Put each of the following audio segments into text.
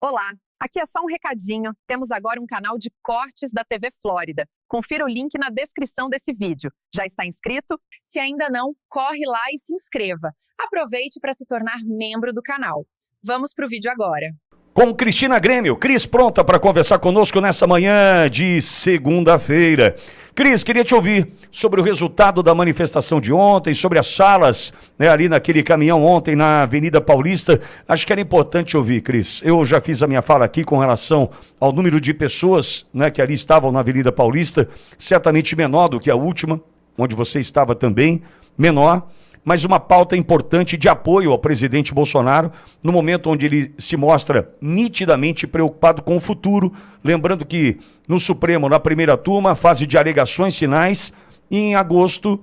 Olá, aqui é só um recadinho. Temos agora um canal de cortes da TV Flórida. Confira o link na descrição desse vídeo. Já está inscrito? Se ainda não, corre lá e se inscreva. Aproveite para se tornar membro do canal. Vamos para o vídeo agora. Com Cristina Grêmio. Cris, pronta para conversar conosco nessa manhã de segunda-feira. Cris, queria te ouvir sobre o resultado da manifestação de ontem, sobre as falas, ali naquele caminhão ontem na Avenida Paulista. Acho que era importante ouvir, Cris. Eu já fiz a minha fala aqui com relação ao número de pessoas, que ali estavam na Avenida Paulista, certamente menor do que a última, onde você estava também, menor, mas uma pauta importante de apoio ao presidente Bolsonaro, no momento onde ele se mostra nitidamente preocupado com o futuro, lembrando que no Supremo, na primeira turma, fase de alegações finais, e em agosto,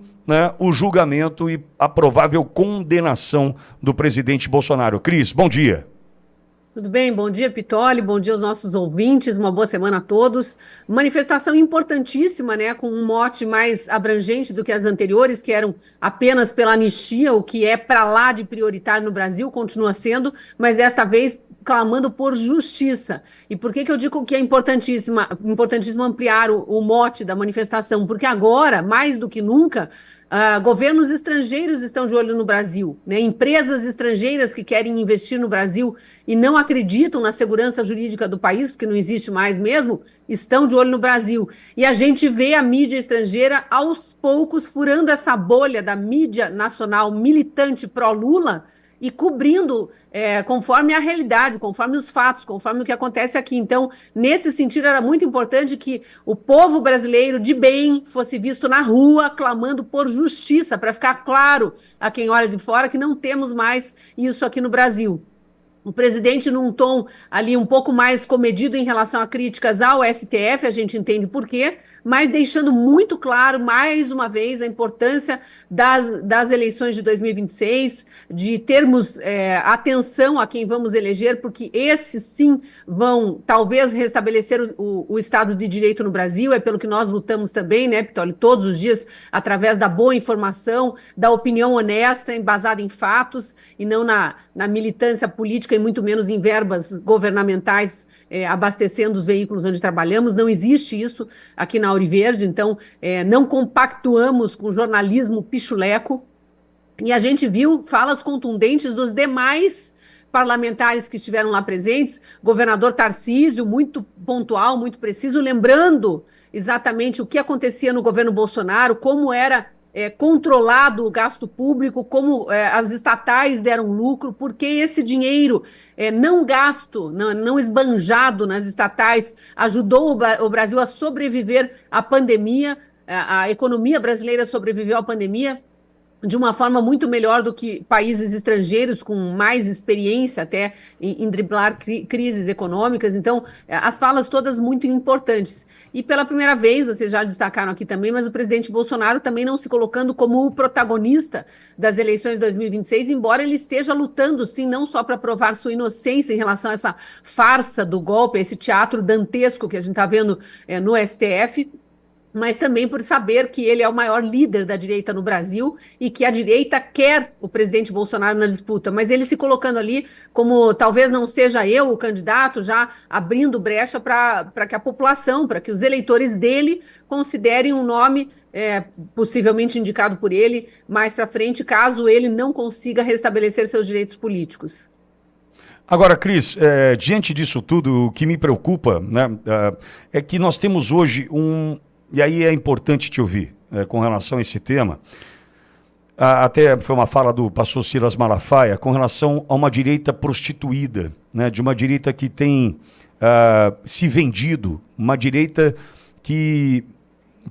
o julgamento e a provável condenação do presidente Bolsonaro. Cris, bom dia. Tudo bem? Bom dia, Pitoli, bom dia aos nossos ouvintes, uma boa semana a todos. Manifestação importantíssima, com um mote mais abrangente do que as anteriores, que eram apenas pela anistia, o que é para lá de prioritário no Brasil, continua sendo, mas desta vez clamando por justiça. E por que eu digo que é importantíssimo ampliar o mote da manifestação? Porque agora, mais do que nunca, governos estrangeiros estão de olho no Brasil, empresas estrangeiras que querem investir no Brasil e não acreditam na segurança jurídica do país, porque não existe mais mesmo, estão de olho no Brasil. E a gente vê a mídia estrangeira aos poucos furando essa bolha da mídia nacional militante pró-Lula e cobrindo conforme a realidade, conforme os fatos, conforme o que acontece aqui. Então, nesse sentido, era muito importante que o povo brasileiro de bem fosse visto na rua, clamando por justiça, para ficar claro a quem olha de fora que não temos mais isso aqui no Brasil. O presidente, num tom ali um pouco mais comedido em relação a críticas ao STF, a gente entende por quê, mas deixando muito claro, mais uma vez, a importância das eleições de 2026, de termos atenção a quem vamos eleger, porque esses sim vão talvez restabelecer o Estado de Direito no Brasil, é pelo que nós lutamos também, Pitoli, todos os dias, através da boa informação, da opinião honesta, embasada em fatos, e não na militância política e muito menos em verbas governamentais abastecendo os veículos onde trabalhamos. Não existe isso aqui na Auri Verde, então não compactuamos com jornalismo pichuleco, e a gente viu falas contundentes dos demais parlamentares que estiveram lá presentes, governador Tarcísio, muito pontual, muito preciso, lembrando exatamente o que acontecia no governo Bolsonaro, como era controlado o gasto público, como as estatais deram lucro, porque esse dinheiro não gasto, não esbanjado nas estatais, ajudou o Brasil a sobreviver à pandemia, a economia brasileira sobreviveu à pandemia de uma forma muito melhor do que países estrangeiros com mais experiência até em driblar crises econômicas. Então, as falas todas muito importantes. E pela primeira vez, vocês já destacaram aqui também, mas o presidente Bolsonaro também não se colocando como o protagonista das eleições de 2026, embora ele esteja lutando, sim, não só para provar sua inocência em relação a essa farsa do golpe, esse teatro dantesco que a gente está vendo no STF, mas também por saber que ele é o maior líder da direita no Brasil e que a direita quer o presidente Bolsonaro na disputa, mas ele se colocando ali como talvez não seja eu o candidato, já abrindo brecha para que a população, para que os eleitores dele considerem um nome possivelmente indicado por ele mais para frente, caso ele não consiga restabelecer seus direitos políticos. Agora, Cris, diante disso tudo, o que me preocupa é que nós temos hoje e aí é importante te ouvir com relação a esse tema. Até foi uma fala do pastor Silas Malafaia com relação a uma direita prostituída, de uma direita que tem se vendido, uma direita que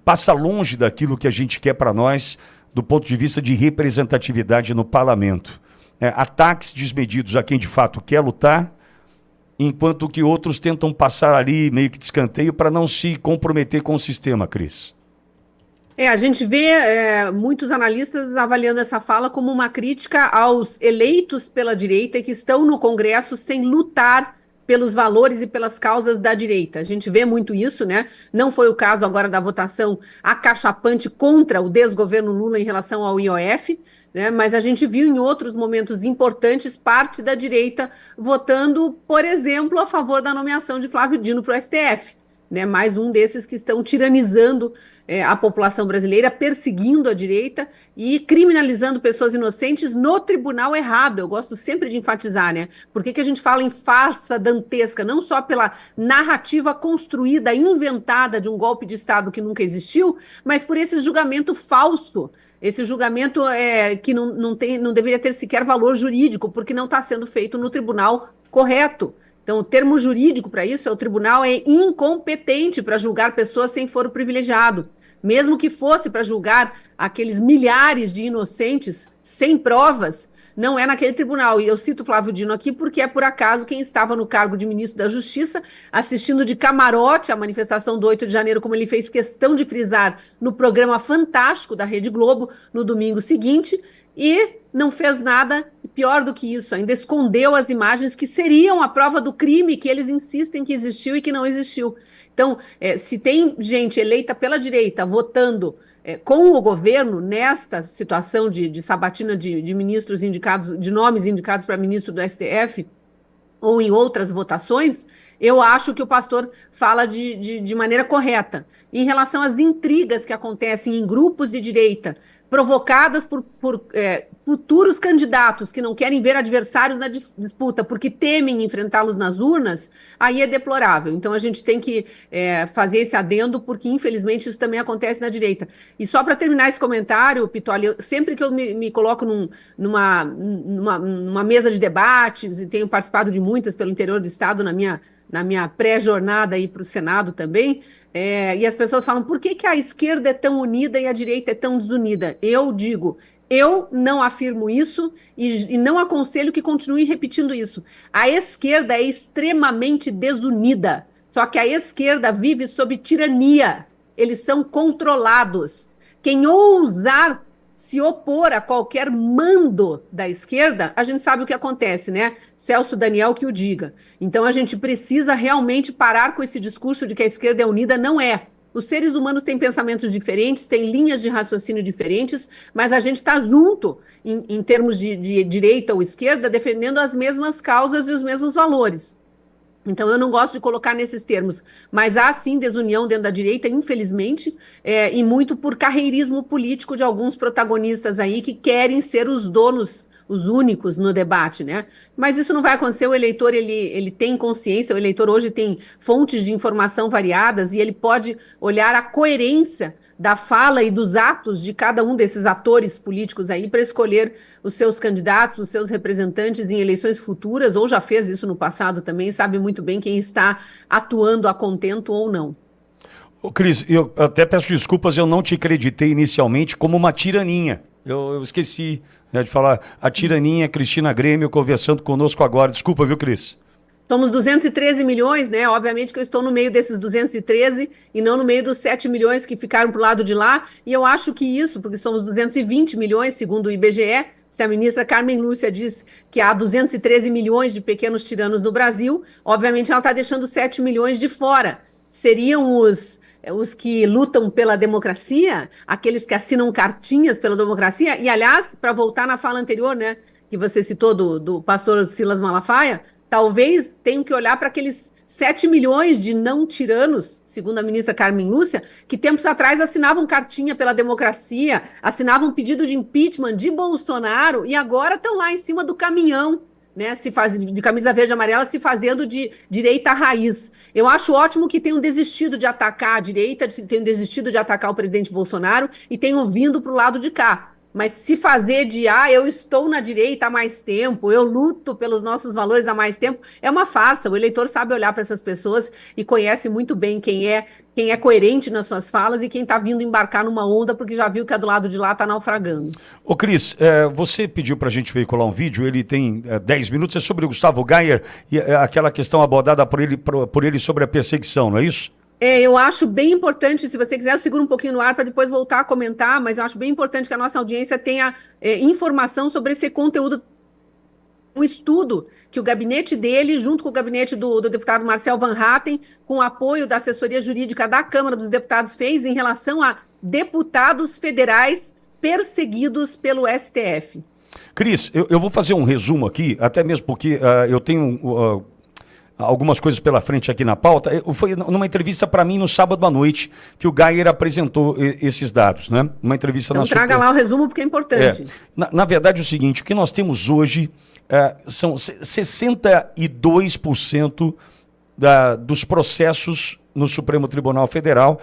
passa longe daquilo que a gente quer para nós do ponto de vista de representatividade no parlamento. Ataques desmedidos a quem de fato quer lutar, enquanto que outros tentam passar ali meio que de escanteio para não se comprometer com o sistema, Cris. A gente vê muitos analistas avaliando essa fala como uma crítica aos eleitos pela direita que estão no Congresso sem lutar pelos valores e pelas causas da direita. A gente vê muito isso, Não foi o caso agora da votação acachapante contra o desgoverno Lula em relação ao IOF, né? Mas a gente viu em outros momentos importantes parte da direita votando, por exemplo, a favor da nomeação de Flávio Dino para o STF. Né, mais um desses que estão tiranizando a população brasileira, perseguindo a direita e criminalizando pessoas inocentes no tribunal errado. Eu gosto sempre de enfatizar, né? Por que a gente fala em farsa dantesca? Não só pela narrativa construída, inventada de um golpe de Estado que nunca existiu, mas por esse julgamento falso. Esse julgamento que não deveria ter sequer valor jurídico, porque não está sendo feito no tribunal correto. Então, o termo jurídico para isso é o tribunal é incompetente para julgar pessoas sem foro privilegiado. Mesmo que fosse para julgar aqueles milhares de inocentes sem provas, não é naquele tribunal. E eu cito Flávio Dino aqui porque é por acaso quem estava no cargo de ministro da Justiça, assistindo de camarote a manifestação do 8 de janeiro, como ele fez questão de frisar no programa fantástico da Rede Globo no domingo seguinte, e não fez nada, pior do que isso, ainda escondeu as imagens que seriam a prova do crime que eles insistem que existiu e que não existiu. Então, se tem gente eleita pela direita votando com o governo nesta situação de sabatina de ministros indicados, de nomes indicados para ministro do STF, ou em outras votações, eu acho que o pastor fala de maneira correta. Em relação às intrigas que acontecem em grupos de direita, provocadas por futuros candidatos que não querem ver adversários na disputa porque temem enfrentá-los nas urnas, aí é deplorável. Então a gente tem que fazer esse adendo, porque infelizmente isso também acontece na direita. E só para terminar esse comentário, Pitoli, sempre que eu me coloco numa mesa de debates, e tenho participado de muitas pelo interior do estado na minha pré-jornada aí para o Senado também, e as pessoas falam, por que a esquerda é tão unida e a direita é tão desunida? Eu digo, eu não afirmo isso e não aconselho que continue repetindo isso. A esquerda é extremamente desunida, só que a esquerda vive sob tirania, eles são controlados. Quem ousar se opor a qualquer mando da esquerda, a gente sabe o que acontece, né? Celso Daniel que o diga. Então a gente precisa realmente parar com esse discurso de que a esquerda é unida. Não é. Os seres humanos têm pensamentos diferentes, têm linhas de raciocínio diferentes, mas a gente está junto em termos de direita ou esquerda, defendendo as mesmas causas e os mesmos valores. Então, eu não gosto de colocar nesses termos, mas há sim desunião dentro da direita, infelizmente, e muito por carreirismo político de alguns protagonistas aí que querem ser os donos, os únicos no debate, né? Mas isso não vai acontecer, o eleitor, ele tem consciência, o eleitor hoje tem fontes de informação variadas e ele pode olhar a coerência da fala e dos atos de cada um desses atores políticos aí para escolher os seus candidatos, os seus representantes em eleições futuras, ou já fez isso no passado também, sabe muito bem quem está atuando a contento ou não. Ô, Cris, eu até peço desculpas, eu não te acreditei inicialmente como uma tiraninha. Eu esqueci, né, de falar a tiraninha Cristina Grêmio conversando conosco agora. Desculpa, viu, Cris? Somos 213 milhões, né? Obviamente que eu estou no meio desses 213 e não no meio dos 7 milhões que ficaram para o lado de lá. E eu acho que isso, porque somos 220 milhões, segundo o IBGE, se a ministra Carmen Lúcia diz que há 213 milhões de pequenos tiranos no Brasil, obviamente ela está deixando 7 milhões de fora. Seriam os que lutam pela democracia, aqueles que assinam cartinhas pela democracia. E, aliás, para voltar na fala anterior, né, que você citou do pastor Silas Malafaia, talvez tenham que olhar para aqueles 7 milhões de não tiranos, segundo a ministra Carmen Lúcia, que tempos atrás assinavam cartinha pela democracia, assinavam pedido de impeachment de Bolsonaro e agora estão lá em cima do caminhão, né, de camisa verde e amarela, se fazendo de direita raiz. Eu acho ótimo que tenham desistido de atacar a direita, tenham desistido de atacar o presidente Bolsonaro e tenham vindo para o lado de cá. Mas se fazer eu estou na direita há mais tempo, eu luto pelos nossos valores há mais tempo, é uma farsa. O eleitor sabe olhar para essas pessoas e conhece muito bem quem é coerente nas suas falas e quem está vindo embarcar numa onda porque já viu que a do lado de lá está naufragando. Ô, Cris, você pediu para a gente veicular um vídeo, ele tem 10 minutos, é sobre o Gustavo Gayer e aquela questão abordada por ele sobre a perseguição, não é isso? Eu acho bem importante, se você quiser, eu seguro um pouquinho no ar para depois voltar a comentar, mas eu acho bem importante que a nossa audiência tenha informação sobre esse conteúdo. Um estudo que o gabinete dele, junto com o gabinete do deputado Marcel Van Hatten, com o apoio da assessoria jurídica da Câmara dos Deputados, fez em relação a deputados federais perseguidos pelo STF. Cris, eu vou fazer um resumo aqui, até mesmo porque eu tenho algumas coisas pela frente aqui na pauta. Foi numa entrevista para mim no sábado à noite que o Geyer apresentou esses dados, né? Uma entrevista então traga lá o resumo porque é importante. Na verdade é o seguinte, o que nós temos hoje são 62% dos processos no Supremo Tribunal Federal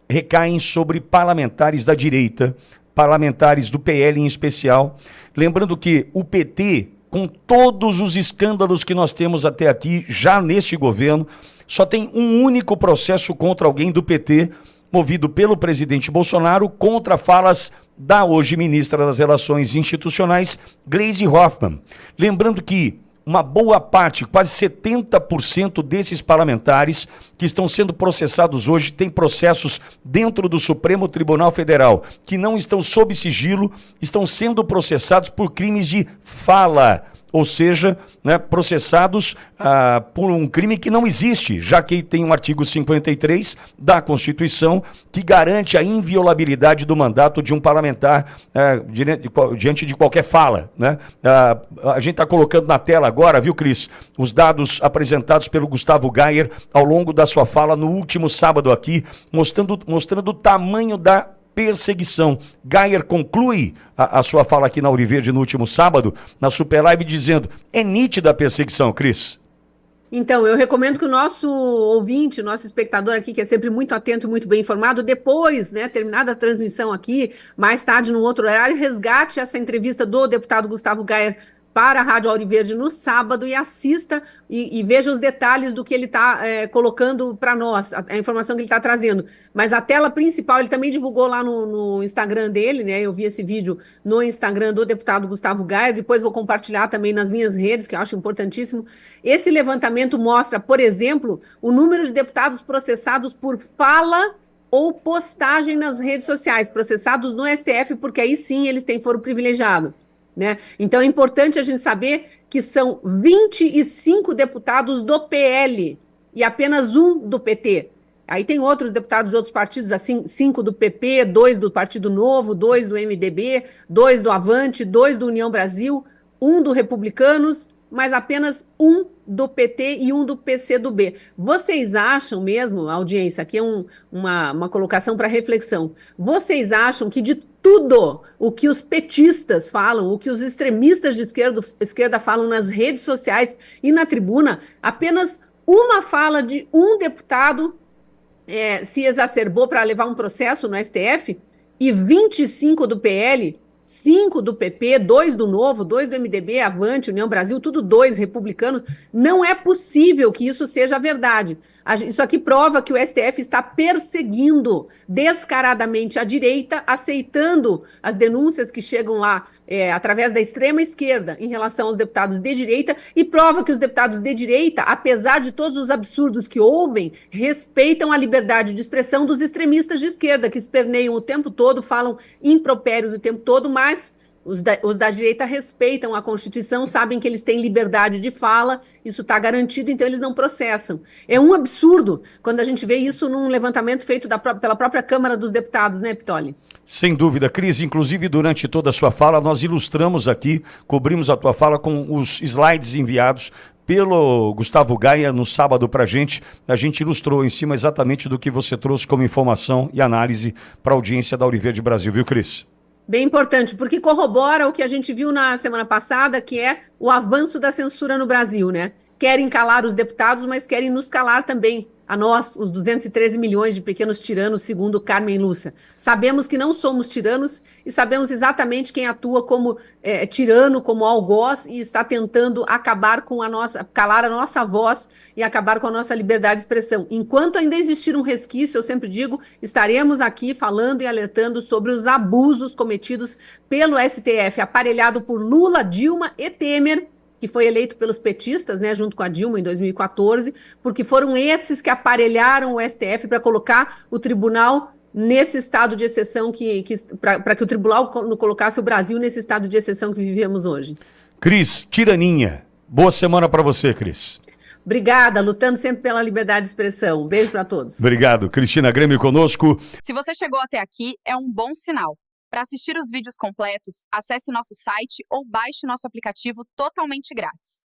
recaem sobre parlamentares da direita, parlamentares do PL em especial. Lembrando que o PT, com todos os escândalos que nós temos até aqui, já neste governo, só tem um único processo contra alguém do PT, movido pelo presidente Bolsonaro, contra falas da hoje ministra das Relações Institucionais, Gleisi Hoffmann. Lembrando que uma boa parte, quase 70% desses parlamentares que estão sendo processados hoje têm processos dentro do Supremo Tribunal Federal, que não estão sob sigilo, estão sendo processados por crimes de fala, ou seja, né, processados por um crime que não existe, já que tem um artigo 53 da Constituição que garante a inviolabilidade do mandato de um parlamentar diante de qualquer fala, né? A gente está colocando na tela agora, viu, Cris, os dados apresentados pelo Gustavo Geyer ao longo da sua fala no último sábado aqui, mostrando o tamanho da perseguição. Geyer conclui a sua fala aqui na Ouro Verde no último sábado, na Super Live, dizendo: é nítida a perseguição, Cris. Então, eu recomendo que o nosso ouvinte, nosso espectador aqui, que é sempre muito atento, muito bem informado, depois, né, terminada a transmissão aqui, mais tarde, num outro horário, resgate essa entrevista do deputado Gustavo Geyer para a Rádio Ouro Verde no sábado e assista e veja os detalhes do que ele está colocando para nós, a informação que ele está trazendo. Mas a tela principal ele também divulgou lá no Instagram dele, né? Eu vi esse vídeo no Instagram do deputado Gustavo Geyer, depois vou compartilhar também nas minhas redes, que eu acho importantíssimo. Esse levantamento mostra, por exemplo, o número de deputados processados por fala ou postagem nas redes sociais, processados no STF, porque aí sim eles têm foro privilegiado. Né? Então é importante a gente saber que são 25 deputados do PL e apenas um do PT. Aí tem outros deputados de outros partidos, assim, 5 do PP, 2 do Partido Novo, 2 do MDB, 2 do Avante, 2 do União Brasil, 1 do Republicanos, mas apenas um do PT e um do PCdoB. Vocês acham mesmo, audiência, aqui é uma colocação para reflexão, vocês acham que de tudo o que os petistas falam, o que os extremistas de esquerda falam nas redes sociais e na tribuna, apenas uma fala de um deputado se exacerbou para levar um processo no STF e 25 do PL, 5 do PP, 2 do Novo, 2 do MDB, Avante, União Brasil, tudo 2 republicanos. Não é possível que isso seja verdade. Isso aqui prova que o STF está perseguindo descaradamente a direita, aceitando as denúncias que chegam lá através da extrema esquerda em relação aos deputados de direita, e prova que os deputados de direita, apesar de todos os absurdos que ouvem, respeitam a liberdade de expressão dos extremistas de esquerda, que esperneiam o tempo todo, falam impropérios o tempo todo, mas os da direita respeitam a Constituição, sabem que eles têm liberdade de fala, isso está garantido, então eles não processam. É um absurdo quando a gente vê isso num levantamento feito pela própria Câmara dos Deputados, né, Pitoli? Sem dúvida, Cris. Inclusive, durante toda a sua fala, nós ilustramos aqui, cobrimos a tua fala com os slides enviados pelo Gustavo Geyer no sábado para a gente ilustrou em cima exatamente do que você trouxe como informação e análise para a audiência da Ouro Verde Brasil, viu, Cris? Bem importante, porque corrobora o que a gente viu na semana passada, que é o avanço da censura no Brasil, né? Querem calar os deputados, mas querem nos calar também, a nós, os 213 milhões de pequenos tiranos, segundo Carmen Lúcia. Sabemos que não somos tiranos e sabemos exatamente quem atua como tirano, como algoz, e está tentando acabar com calar a nossa voz e acabar com a nossa liberdade de expressão. Enquanto ainda existir um resquício, eu sempre digo, estaremos aqui falando e alertando sobre os abusos cometidos pelo STF, aparelhado por Lula, Dilma e Temer, que foi eleito pelos petistas, né, junto com a Dilma em 2014, porque foram esses que aparelharam o STF para colocar o tribunal nesse estado de exceção, para que o tribunal colocasse o Brasil nesse estado de exceção que vivemos hoje. Cris, tiraninha. Boa semana para você, Cris. Obrigada, lutando sempre pela liberdade de expressão. Um beijo para todos. Obrigado. Cristina Grêmio conosco. Se você chegou até aqui, é um bom sinal. Para assistir os vídeos completos, acesse nosso site ou baixe nosso aplicativo totalmente grátis.